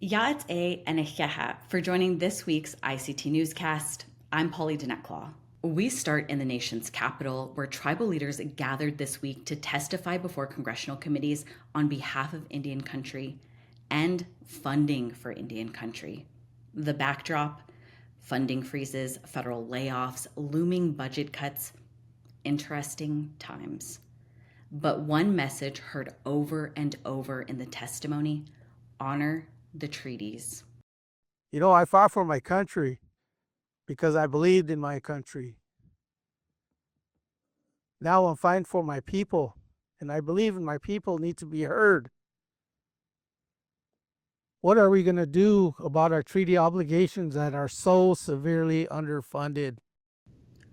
Ya'at'e and Echeha for joining this week's ICT Newscast. I'm Polly Dinetclaw. We start in the nation's capital, where tribal leaders gathered this week to testify before congressional committees on behalf of Indian country and funding for Indian country. The backdrop: funding freezes, federal layoffs, looming budget cuts. Interesting times. But one message heard over and over in the testimony: honor the treaties. You know, I fought for my country because I believed in my country. Now I'm fighting for my people, and I believe in my people need to be heard. What are we going to do about our treaty obligations that are so severely underfunded?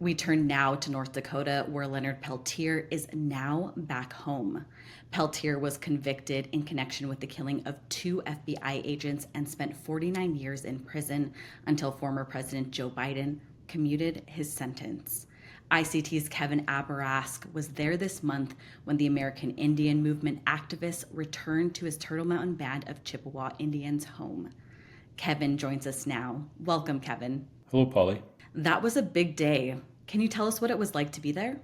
We turn now to North Dakota, where Leonard Peltier is now back home. Peltier was convicted in connection with the killing of 2 FBI agents and spent 49 years in prison until former President Joe Biden commuted his sentence. ICT's Kevin Abarask was there this month when the American Indian Movement activist returned to his Turtle Mountain Band of Chippewa Indians home. Kevin joins us now. Welcome, Kevin. Hello, Polly. That was a big day. Can you tell us what it was like to be there?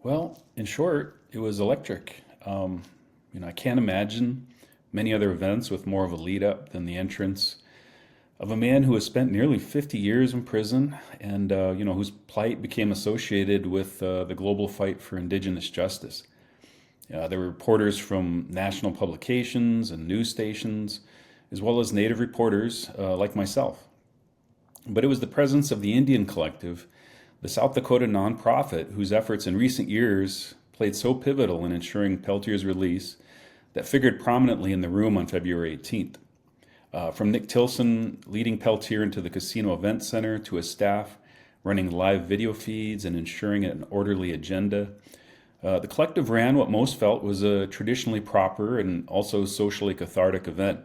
Well, in short, it was electric. I can't imagine many other events with more of a lead up than the entrance of a man who has spent nearly 50 years in prison and, whose plight became associated with the global fight for Indigenous justice. There were reporters from national publications and news stations, as well as Native reporters like myself. But it was the presence of the Indian Collective, the South Dakota nonprofit whose efforts in recent years played so pivotal in ensuring Peltier's release, that figured prominently in the room on February 18th. From Nick Tilson leading Peltier into the casino event center to his staff running live video feeds and ensuring an orderly agenda, the collective ran what most felt was a traditionally proper and also socially cathartic event.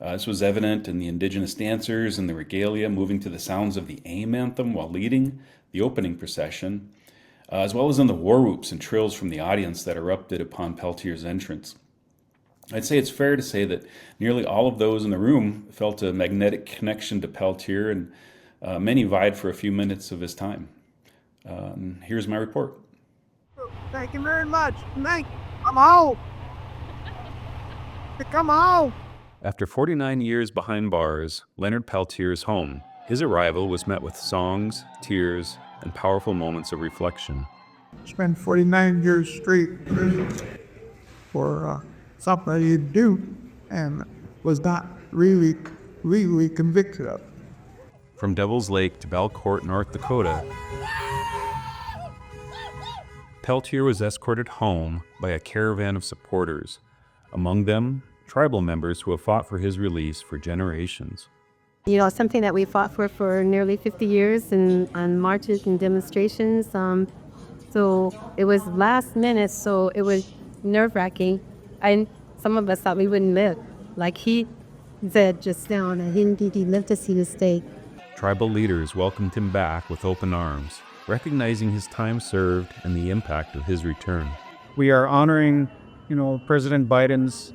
This was evident in the Indigenous dancers and the regalia moving to the sounds of the AIM anthem while leading the opening procession, as well as in the war whoops and trills from the audience that erupted upon Peltier's entrance. I'd say it's fair to say that nearly all of those in the room felt a magnetic connection to Peltier, and many vied for a few minutes of his time. Here's my report. Thank you very much. Come home. Come home. After 49 years behind bars, Leonard Peltier is home. His arrival was met with songs, tears, and powerful moments of reflection. Spent 49 years straight in prison for something I didn't do and was not really convicted of. From Devil's Lake to Belcourt, North Dakota, Peltier was escorted home by a caravan of supporters, among them tribal members who have fought for his release for generations. You know, something that we fought for nearly 50 years on marches and demonstrations. So it was last minute, so it was nerve-wracking. And some of us thought we wouldn't live. Like he said just now, that he'd live to see this day. Tribal leaders welcomed him back with open arms, recognizing his time served and the impact of his return. We are honoring, President Biden's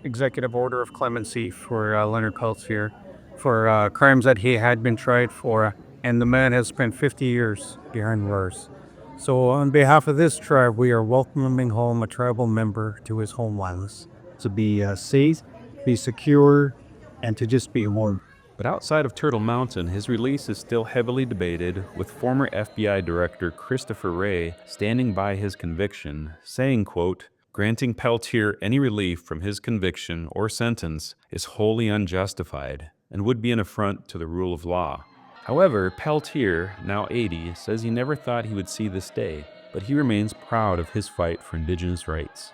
executive order of clemency for Leonard Peltier for crimes that he had been tried for, and the man has spent 50 years behind bars. So on behalf of this tribe, we are welcoming home a tribal member to his homelands to be safe, be secure, and to just be warm. But outside of Turtle Mountain, his release is still heavily debated, with former FBI Director Christopher Wray standing by his conviction, saying, quote, "Granting Peltier any relief from his conviction or sentence is wholly unjustified and would be an affront to the rule of law." However, Peltier, now 80, says he never thought he would see this day, but he remains proud of his fight for Indigenous rights.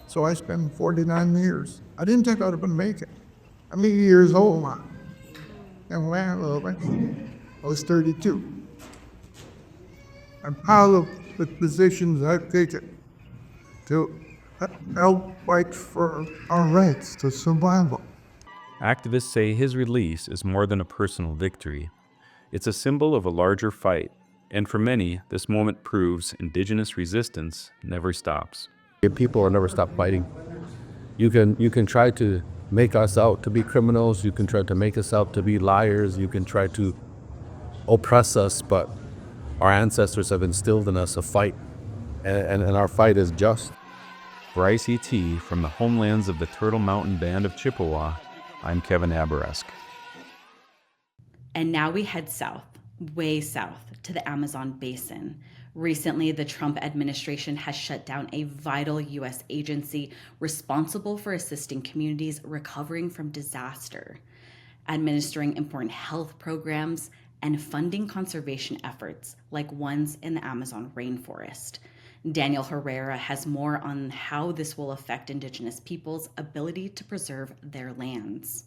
So I spent 49 years. I didn't think I was going to make it. I'm 80 years old now. And when I was 32. I'm proud of the positions I've taken to help fight for our rights to survival. Activists say his release is more than a personal victory. It's a symbol of a larger fight, and for many, this moment proves Indigenous resistance never stops. People will never stop fighting. You can try to make us out to be criminals. You can try to make us out to be liars. You can try to oppress us, but our ancestors have instilled in us a fight, and our fight is just. For ICT, from the homelands of the Turtle Mountain Band of Chippewa, I'm Kevin Aberesk. And now we head south, way south, to the Amazon basin. Recently, the Trump administration has shut down a vital U.S. agency responsible for assisting communities recovering from disaster, administering important health programs, and funding conservation efforts like ones in the Amazon rainforest. Daniel Herrera has more on how this will affect Indigenous peoples' ability to preserve their lands.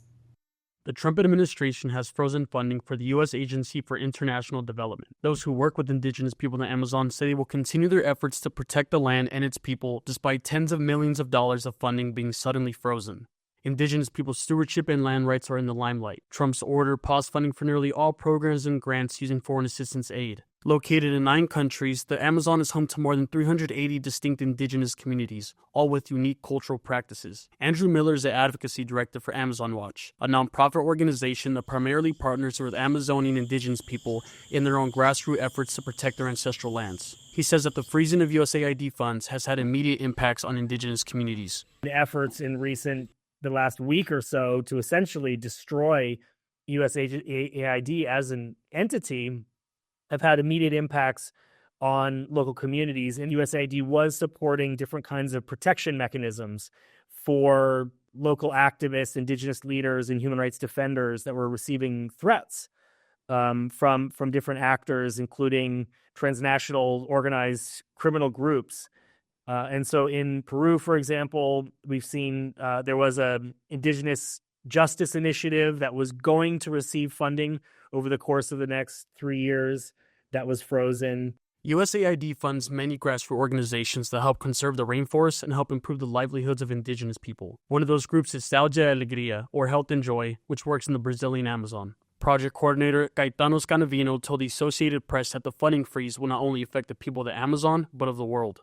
The Trump administration has frozen funding for the U.S. Agency for International Development. Those who work with Indigenous people in the Amazon say they will continue their efforts to protect the land and its people despite tens of millions of dollars of funding being suddenly frozen. Indigenous people's stewardship and land rights are in the limelight. Trump's order paused funding for nearly all programs and grants using foreign assistance aid. Located in 9 countries, the Amazon is home to more than 380 distinct Indigenous communities, all with unique cultural practices. Andrew Miller is the advocacy director for Amazon Watch, a nonprofit organization that primarily partners with Amazonian Indigenous people in their own grassroots efforts to protect their ancestral lands. He says that the freezing of USAID funds has had immediate impacts on Indigenous communities. The efforts in the last week or so to essentially destroy USAID as an entity have had immediate impacts on local communities. And USAID was supporting different kinds of protection mechanisms for local activists, Indigenous leaders, and human rights defenders that were receiving threats from different actors, including transnational organized criminal groups. And so in Peru, for example, we've seen there was an Indigenous Justice Initiative that was going to receive funding over the course of the next 3 years that was frozen. USAID funds many grassroots organizations that help conserve the rainforest and help improve the livelihoods of Indigenous people. One of those groups is Saúde e Alegria, or Health and Joy, which works in the Brazilian Amazon. Project coordinator Caetano Scanavino told the Associated Press that the funding freeze will not only affect the people of the Amazon, but of the world.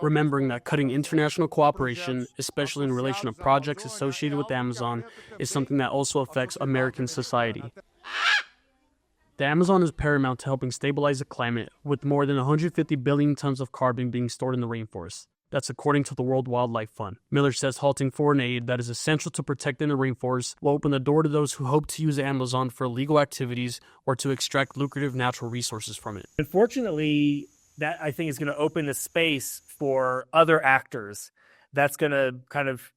Remembering that cutting international cooperation, especially in relation to projects associated with the Amazon, is something that also affects American society. The Amazon is paramount to helping stabilize the climate, with more than 150 billion tons of carbon being stored in the rainforest. That's according to the World Wildlife Fund. Miller says halting foreign aid that is essential to protecting the rainforest will open the door to those who hope to use the Amazon for illegal activities or to extract lucrative natural resources from it. Unfortunately, that I think is going to open the space for other actors. That's going to kind of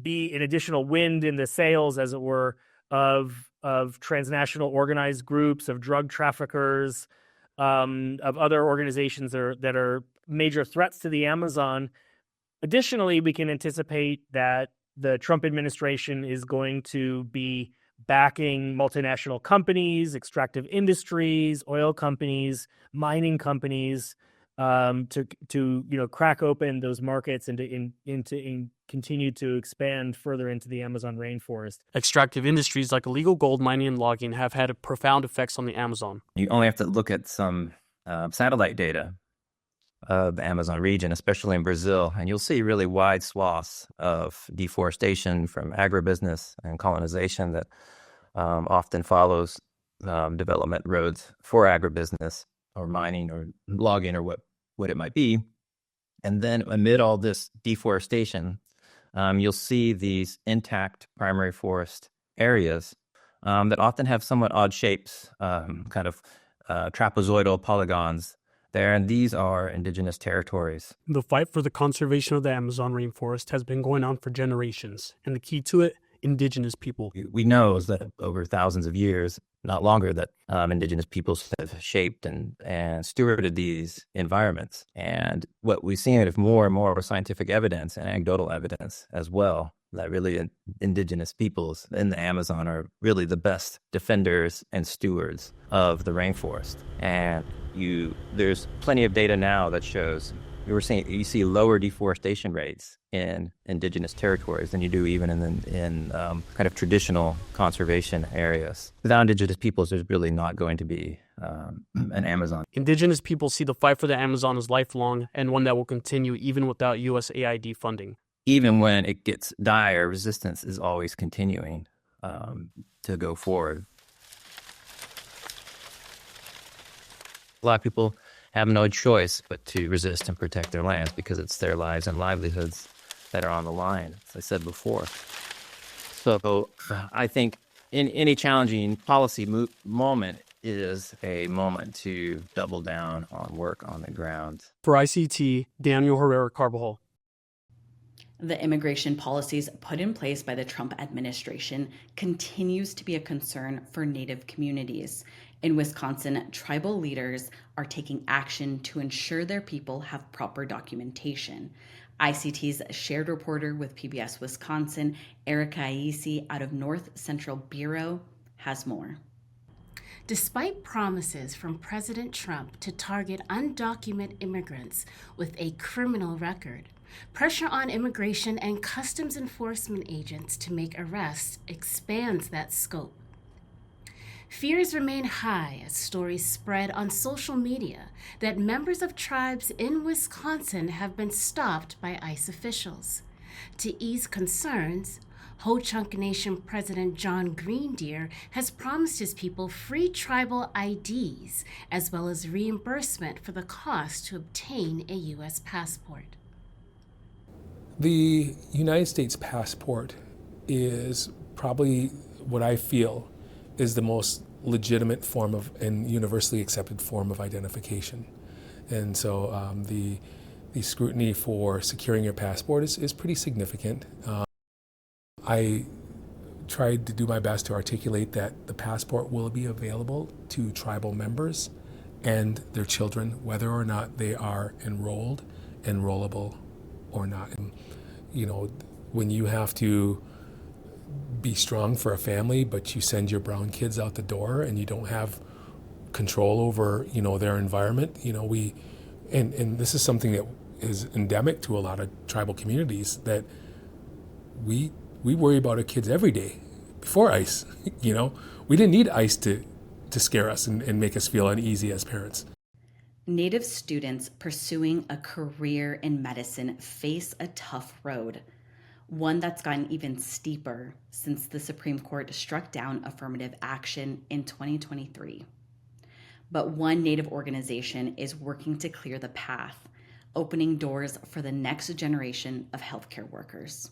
be an additional wind in the sails, as it were, of transnational organized groups, of drug traffickers, of other organizations that are major threats to the Amazon. Additionally, we can anticipate that the Trump administration is going to be backing multinational companies, extractive industries, oil companies, mining companies, to crack open those markets and to continue to expand further into the Amazon rainforest. Extractive industries like illegal gold mining and logging have had profound effects on the Amazon. You only have to look at some satellite data of the Amazon region, especially in Brazil, and you'll see really wide swaths of deforestation from agribusiness and colonization that often follows development roads for agribusiness or mining or logging or what it might be. And then amid all this deforestation, you'll see these intact primary forest areas that often have somewhat odd shapes, kind of trapezoidal polygons there, and these are indigenous territories. The fight for the conservation of the Amazon rainforest has been going on for generations, and the key to it, indigenous people. We know that over thousands of years, not longer, that indigenous peoples have shaped and stewarded these environments. And what we've seen is more and more scientific evidence and anecdotal evidence as well, that really indigenous peoples in the Amazon are really the best defenders and stewards of the rainforest. And there's plenty of data now that shows you see lower deforestation rates in indigenous territories than you do even in kind of traditional conservation areas. Without indigenous peoples, there's really not going to be an Amazon. Indigenous people see the fight for the Amazon as lifelong and one that will continue even without USAID funding. Even when it gets dire, resistance is always continuing to go forward. Black people have no choice but to resist and protect their lands because it's their lives and livelihoods that are on the line, as I said before. So I think in any challenging policy moment is a moment to double down on work on the ground. For ICT, Daniel Herrera Carbajal. The immigration policies put in place by the Trump administration continues to be a concern for Native communities. In Wisconsin, tribal leaders are taking action to ensure their people have proper documentation. ICT's shared reporter with PBS Wisconsin, Erica Aisi out of North Central Bureau, has more. Despite promises from President Trump to target undocumented immigrants with a criminal record, pressure on immigration and customs enforcement agents to make arrests expands that scope. Fears remain high as stories spread on social media that members of tribes in Wisconsin have been stopped by ICE officials. To ease concerns, Ho-Chunk Nation President John Greendeer has promised his people free tribal IDs as well as reimbursement for the cost to obtain a U.S. passport. The United States passport is probably what I feel is the most legitimate form of and universally accepted form of identification. And so the scrutiny for securing your passport is pretty significant. I tried to do my best to articulate that the passport will be available to tribal members and their children, whether or not they are enrolled, enrollable or not. And, you know, when you have to be strong for a family, but you send your brown kids out the door and you don't have control over, you know, their environment, you know, and this is something that is endemic to a lot of tribal communities, that we worry about our kids every day before ICE. You know, we didn't need ICE to scare us and make us feel uneasy as parents. Native students pursuing a career in medicine face a tough road, one that's gotten even steeper since the Supreme Court struck down affirmative action in 2023. But one Native organization is working to clear the path, opening doors for the next generation of healthcare workers.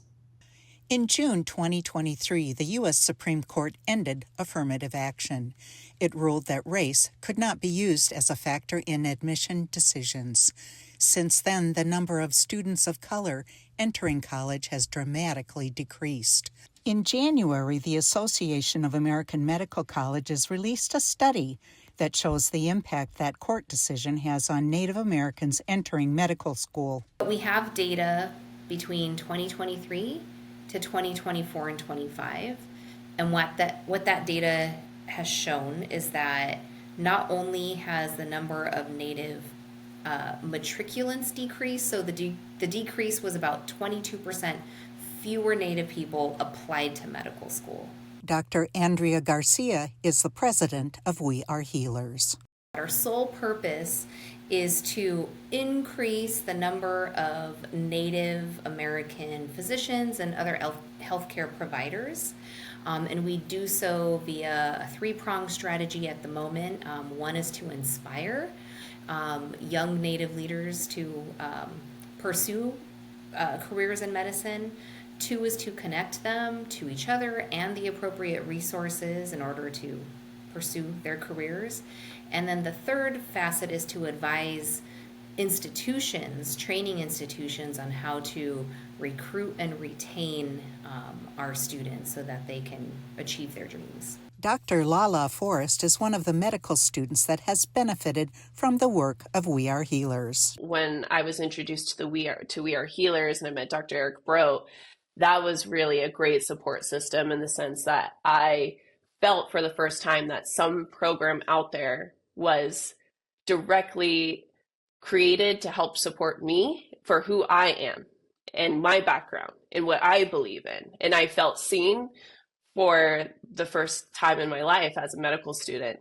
In June 2023, the U.S. Supreme Court ended affirmative action. It ruled that race could not be used as a factor in admission decisions. Since then, the number of students of color entering college has dramatically decreased. In January, the Association of American Medical Colleges released a study that shows the impact that court decision has on Native Americans entering medical school. We have data between 2023 to 2024 and 25, and what that data has shown is that not only has the number of Native matriculants decreased, so the decrease was about 22% fewer Native people applied to medical school. Dr. Andrea Garcia is the president of We Are Healers. Our sole purpose is to increase the number of Native American physicians and other healthcare providers. And we do so via a three-pronged strategy at the moment. One is to inspire young Native leaders to pursue careers in medicine. Two is to connect them to each other and the appropriate resources in order to pursue their careers. And then the third facet is to advise institutions, training institutions, on how to recruit and retain our students so that they can achieve their dreams. Dr. Lala Forrest is one of the medical students that has benefited from the work of We Are Healers. When I was introduced to We Are Healers and I met Dr. Eric Brote, that was really a great support system in the sense that I felt for the first time that some program out there was directly created to help support me for who I am and my background and what I believe in. And I felt seen for the first time in my life as a medical student.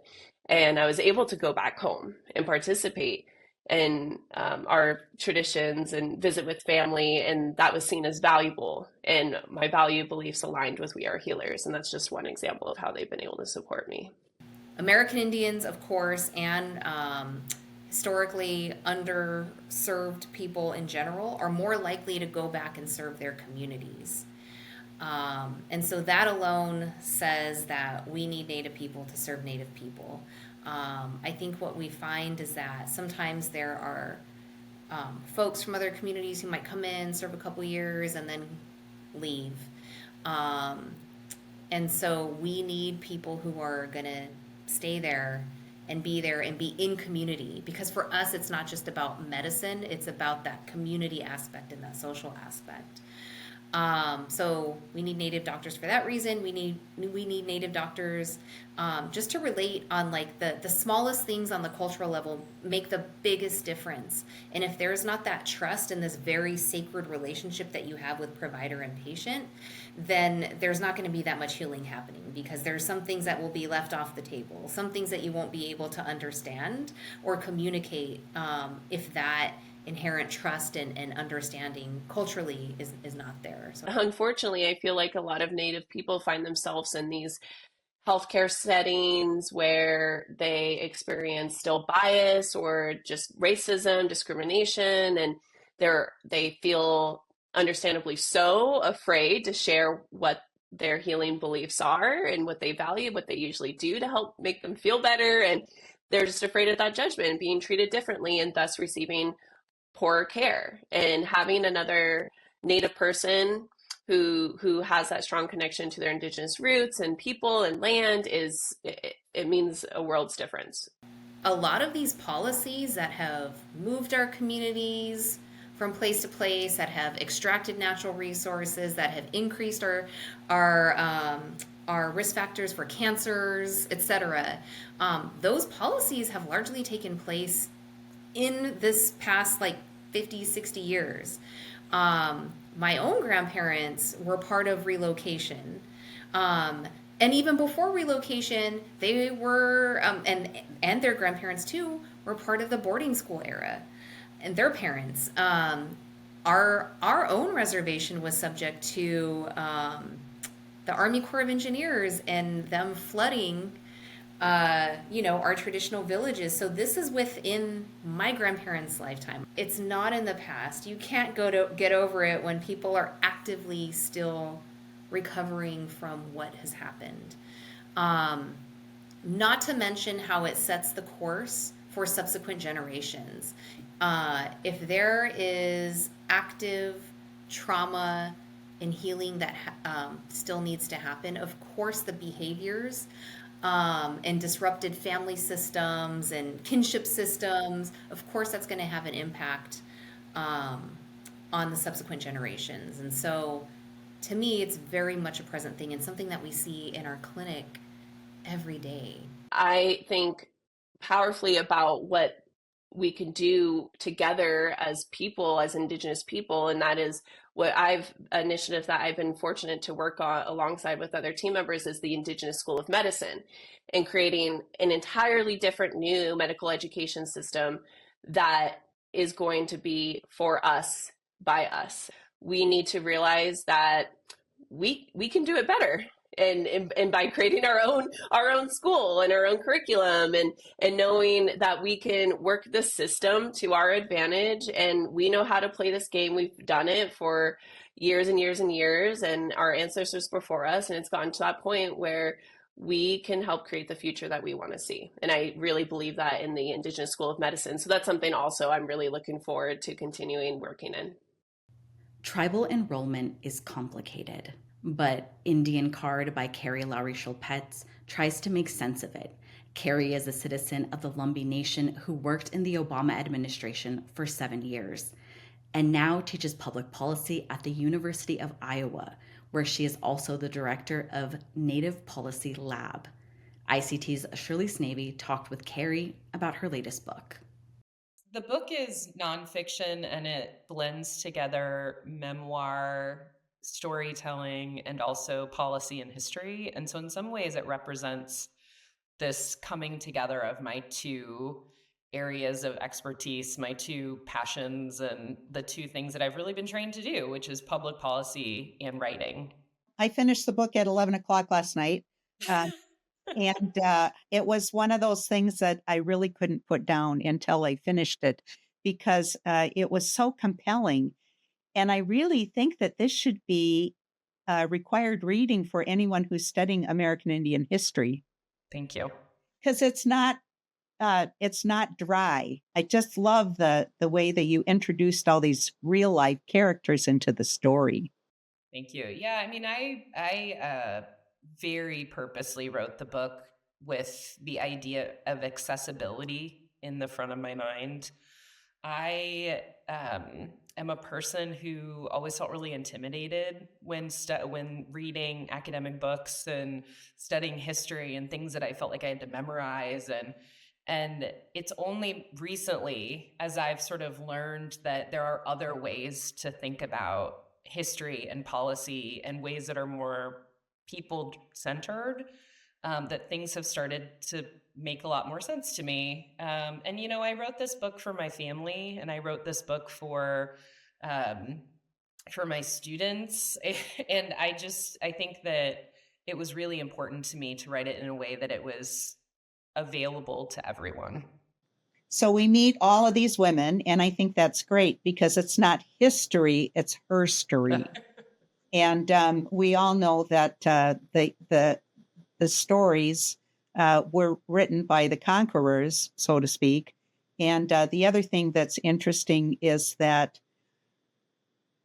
And I was able to go back home and participate in our traditions and visit with family. And that was seen as valuable. And my value beliefs aligned with We Are Healers. And that's just one example of how they've been able to support me. American Indians, of course, and historically underserved people in general are more likely to go back and serve their communities. And so that alone says that we need Native people to serve Native people. I think what we find is that sometimes there are folks from other communities who might come in, serve a couple years, and then leave. And so we need people who are going to stay there and be in community, because for us it's not just about medicine, it's about that community aspect and that social aspect. So we need Native doctors for that reason. We need Native doctors just to relate on like the smallest things on the cultural level make the biggest difference. And if there's not that trust in this very sacred relationship that you have with provider and patient, then there's not going to be that much healing happening, because there's some things that will be left off the table, some things that you won't be able to understand or communicate if that inherent trust and understanding culturally is not there. So. Unfortunately, I feel like a lot of Native people find themselves in these healthcare settings where they experience still bias or just racism, discrimination, and they feel understandably so afraid to share what their healing beliefs are and what they value, what they usually do to help make them feel better. And they're just afraid of that judgment, being treated differently, and thus receiving poorer care. And having another Native person who has that strong connection to their Indigenous roots and people and land it means a world's difference. A lot of these policies that have moved our communities from place to place, that have extracted natural resources, that have increased our risk factors for cancers, etc. Those policies have largely taken place in this past like 50, 60 years. My own grandparents were part of relocation. And even before relocation, they were, and their grandparents too, were part of the boarding school era. And their parents. Our own reservation was subject to the Army Corps of Engineers and them flooding our traditional villages. So this is within my grandparents' lifetime. It's not in the past. You can't get over it when people are actively still recovering from what has happened. Not to mention how it sets the course for subsequent generations. If there is active trauma and healing that still needs to happen, of course the behaviors and disrupted family systems and kinship systems, of course that's going to have an impact on the subsequent generations. And so to me, it's very much a present thing and something that we see in our clinic every day. I think powerfully about what we can do together as people, as Indigenous people, and that is what initiative that I've been fortunate to work on alongside with other team members is the Indigenous School of Medicine, and creating an entirely different new medical education system that is going to be for us, by us. We need to realize that we can do it better. And by creating our own school and our own curriculum and knowing that we can work the system to our advantage, and we know how to play this game. We've done it for years and years and years, and our ancestors before us, and it's gotten to that point where we can help create the future that we want to see. And I really believe that in the Indigenous School of Medicine. So that's something also I'm really looking forward to continuing working in. Tribal enrollment is complicated, but Indian Card by Carrie Lowry Schulpetz tries to make sense of it. Carrie is a citizen of the Lumbee Nation who worked in the Obama administration for 7 years and now teaches public policy at the University of Iowa, where she is also the director of Native Policy Lab. ICT's Shirley Snavy talked with Carrie about her latest book. The book is nonfiction and it blends together memoir, storytelling, and also policy and history. And so, in some ways, it represents this coming together of my two areas of expertise, my two passions, and the two things that I've really been trained to do, which is public policy and writing. I finished the book at 11 o'clock last night. And it was one of those things that I really couldn't put down until I finished it because it was so compelling. And I really think that this should be required reading for anyone who's studying American Indian history. Thank you. Because it's not dry. I just love the way that you introduced all these real life characters into the story. Thank you. Yeah, I mean, I very purposely wrote the book with the idea of accessibility in the front of my mind. I am a person who always felt really intimidated when reading academic books and studying history and things that I felt like I had to memorize. And it's only recently, as I've sort of learned that there are other ways to think about history and policy and ways that are more people-centered, that things have started to make a lot more sense to me. And, I wrote this book for my family, and I wrote this book for my students. And I think that it was really important to me to write it in a way that it was available to everyone. So we meet all of these women, and I think that's great because it's not history, it's her story. And we all know that the stories were written by the conquerors, so to speak. And the other thing that's interesting is that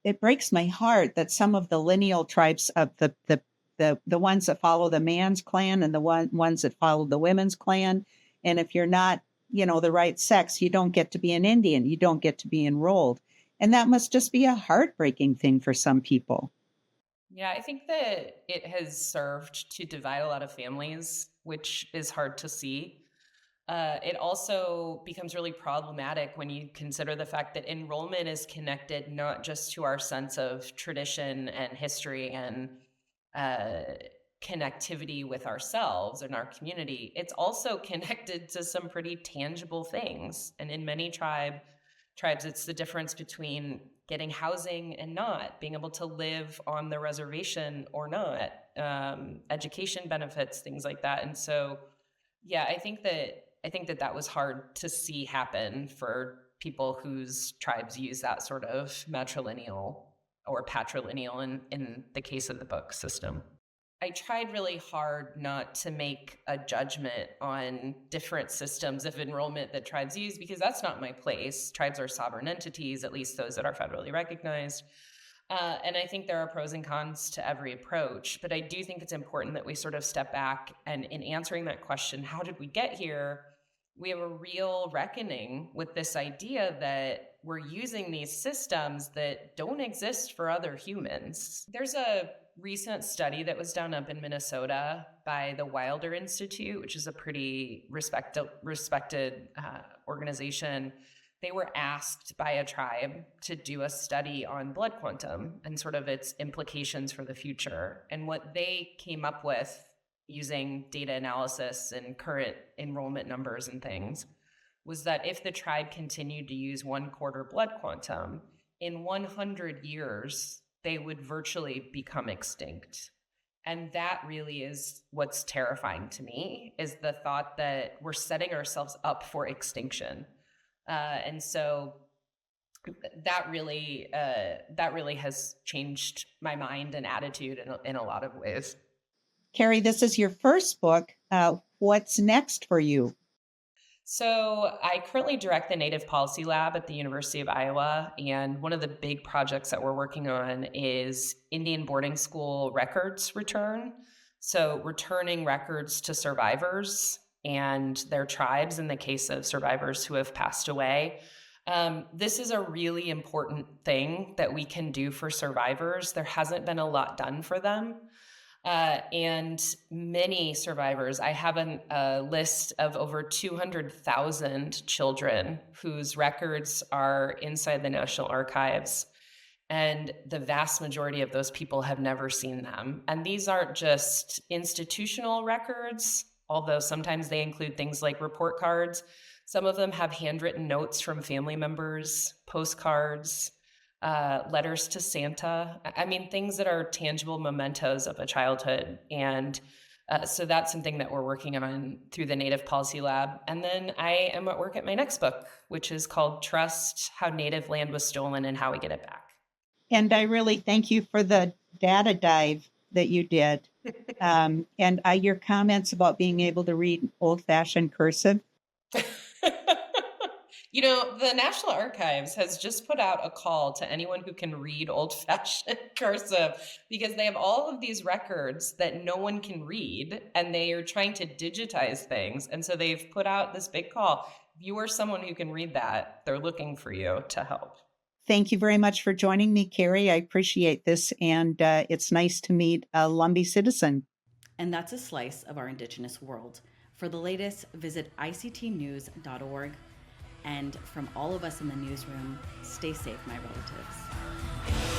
it breaks my heart that some of the lineal tribes of the ones that follow the man's clan and the ones that follow the women's clan, and if you're not, the right sex, you don't get to be an Indian, you don't get to be enrolled. And that must just be a heartbreaking thing for some people. Yeah, I think that it has served to divide a lot of families, which is hard to see. It also becomes really problematic when you consider the fact that enrollment is connected not just to our sense of tradition and history and connectivity with ourselves and our community. It's also connected to some pretty tangible things. And in many tribes, it's the difference between getting housing and not, being able to live on the reservation or not, education benefits, things like that. And so, yeah, I think that was hard to see happen for people whose tribes use that sort of matrilineal or patrilineal in the case of the book system. I tried really hard not to make a judgment on different systems of enrollment that tribes use, because that's not my place. Tribes are sovereign entities, at least those that are federally recognized. And I think there are pros and cons to every approach, but I do think it's important that we sort of step back and in answering that question, how did we get here? We have a real reckoning with this idea that we're using these systems that don't exist for other humans. There's a recent study that was done up in Minnesota by the Wilder Institute, which is a pretty respected organization. They were asked by a tribe to do a study on blood quantum and sort of its implications for the future. And what they came up with using data analysis and current enrollment numbers and things was that if the tribe continued to use 1/4 blood quantum, in 100 years, they would virtually become extinct. And that really is what's terrifying to me, is the thought that we're setting ourselves up for extinction. And so that really has changed my mind and attitude in a lot of ways. Carrie, this is your first book. What's next for you? So I currently direct the Native Policy Lab at the University of Iowa, and one of the big projects that we're working on is Indian boarding school records return. So returning records to survivors and their tribes in the case of survivors who have passed away. This is a really important thing that we can do for survivors. There hasn't been a lot done for them. And many survivors. I have a list of over 200,000 children whose records are inside the National Archives. And the vast majority of those people have never seen them. And these aren't just institutional records, although sometimes they include things like report cards. Some of them have handwritten notes from family members, postcards, letters to Santa. I mean, things that are tangible mementos of a childhood. And so that's something that we're working on through the Native Policy Lab. And then I am at work at my next book, which is called Trust: How Native Land Was Stolen and How We Get It Back. And I really thank you for the data dive that you did. And your comments about being able to read old-fashioned cursive. You know, the National Archives has just put out a call to anyone who can read old-fashioned cursive, because they have all of these records that no one can read, and they are trying to digitize things. And so they've put out this big call. If you are someone who can read that, they're looking for you to help. Thank you very much for joining me, Carrie. I appreciate this, and it's nice to meet a Lumbee citizen. And that's a slice of our Indigenous world. For the latest, visit ictnews.org. And from all of us in the newsroom, stay safe, my relatives.